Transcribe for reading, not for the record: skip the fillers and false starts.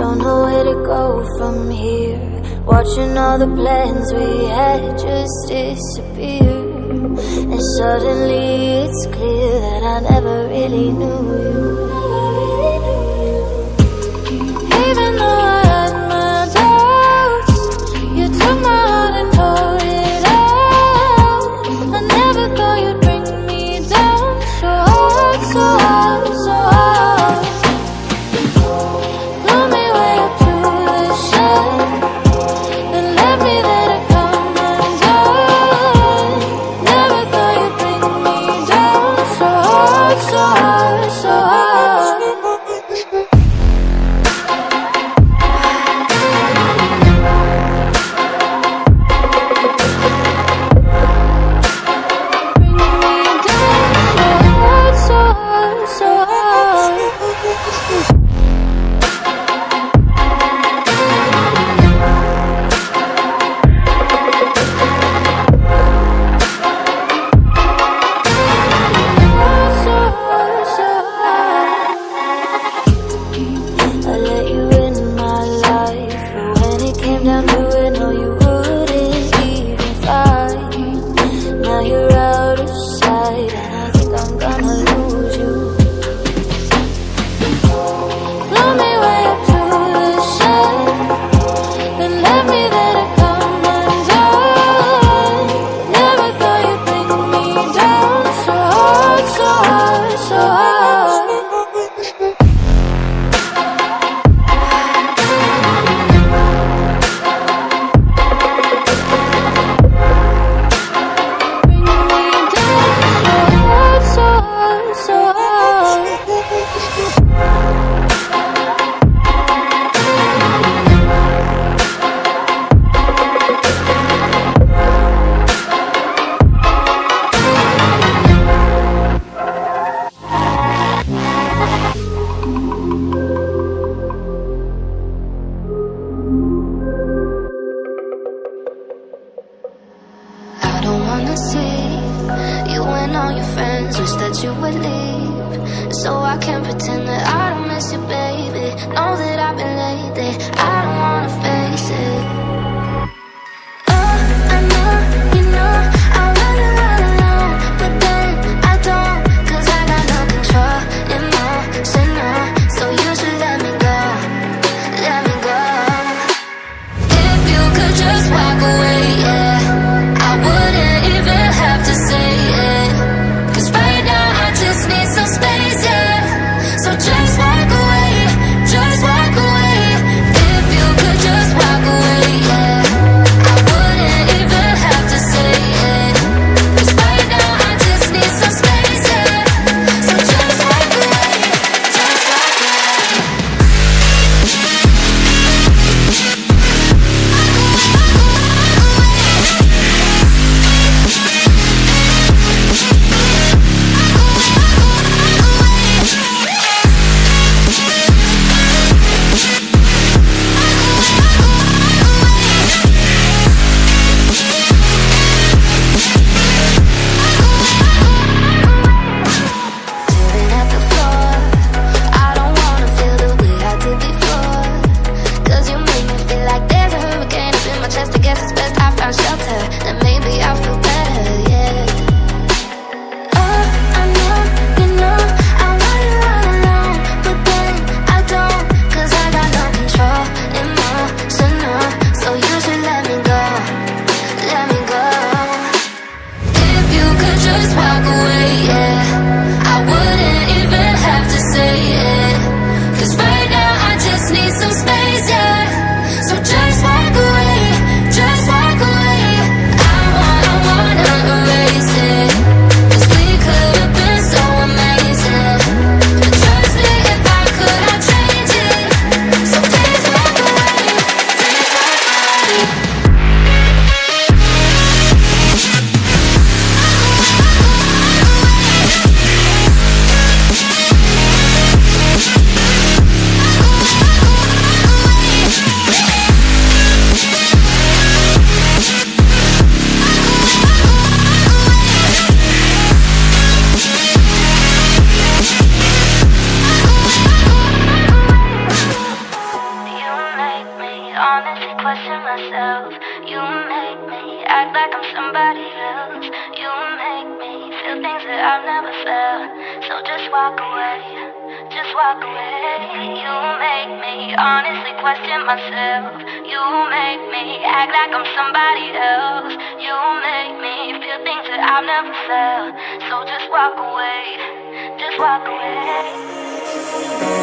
don't know where to go from here. Watching all the plans we had just disappear. And suddenly it's clear that I never really knew you. Even though I had my doubts, you took my heart and tore it out. I never thought you'd bring me down so hard, so hard, so hard. Flew me way up to the shed, then left me there to come undone. Never thought you'd bring me down so hard, so hard, so hard. Just walk away, just walk honestly question myself. You make me act like I'm somebody else. You make me feel things that I've never felt. So just walk away, just walk away. You make me honestly question myself. You make me act like I'm somebody else. You make me feel things that I've never felt. So just walk away, just walk away.